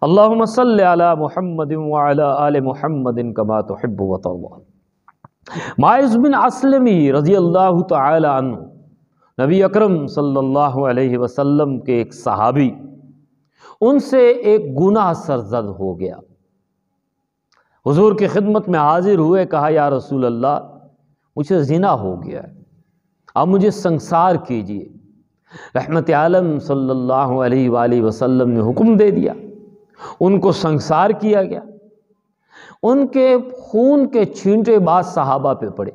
اللہم صلی علی محمد وعلی آل محمد کما تحب و ترضی۔ ماعز بن اسلمی رضی اللہ تعالی عنہ نبی اکرم صلی اللہ علیہ وسلم کے ایک صحابی، ان سے ایک گناہ سرزد ہو گیا۔ حضور کی خدمت میں حاضر ہوئے، کہا یا رسول اللہ مجھے زنا ہو گیا ہے، اب مجھے سنگسار کیجئے۔ رحمت عالم صلی اللہ علیہ وآلہ وسلم نے حکم دے دیا، ان کو سنگسار کیا گیا۔ ان کے خون کے چھینٹے بعد صحابہ پہ پڑے۔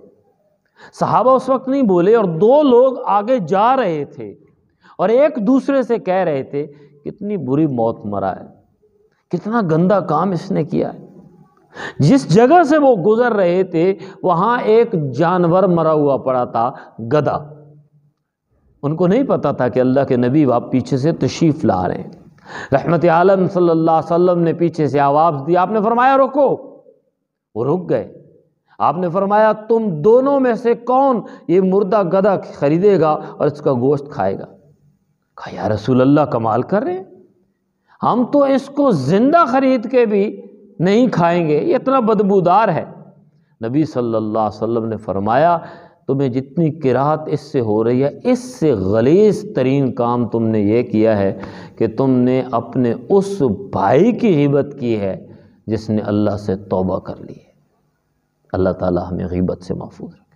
صحابہ اس وقت نہیں بولے، اور دو لوگ آگے جا رہے تھے اور ایک دوسرے سے کہہ رہے تھے کتنی بری موت مرا ہے، کتنا گندا کام اس نے کیا ہے۔ جس جگہ سے وہ گزر رہے تھے وہاں ایک جانور مرا ہوا پڑا تھا، گدھا۔ ان کو نہیں پتا تھا کہ اللہ کے نبی آپ پیچھے سے تشریف لا رہے ہیں۔ رحمت عالم صلی اللہ علیہ وسلم نے پیچھے سے آواز دی، آپ نے فرمایا رکو، وہ رک گئے۔ آپ نے فرمایا تم دونوں میں سے کون یہ مردہ گدھا خریدے گا اور اس کا گوشت کھائے گا؟ کہا یا رسول اللہ کمال کر رہے ہیں، ہم تو اس کو زندہ خرید کے بھی نہیں کھائیں گے، یہ اتنا بدبودار ہے۔ نبی صلی اللہ علیہ وسلم نے فرمایا تمہیں جتنی کراہت اس سے ہو رہی ہے، اس سے غلیظ ترین کام تم نے یہ کیا ہے کہ تم نے اپنے اس بھائی کی غیبت کی ہے جس نے اللہ سے توبہ کر لی ہے۔ اللہ تعالی ہمیں غیبت سے محفوظ رکھے۔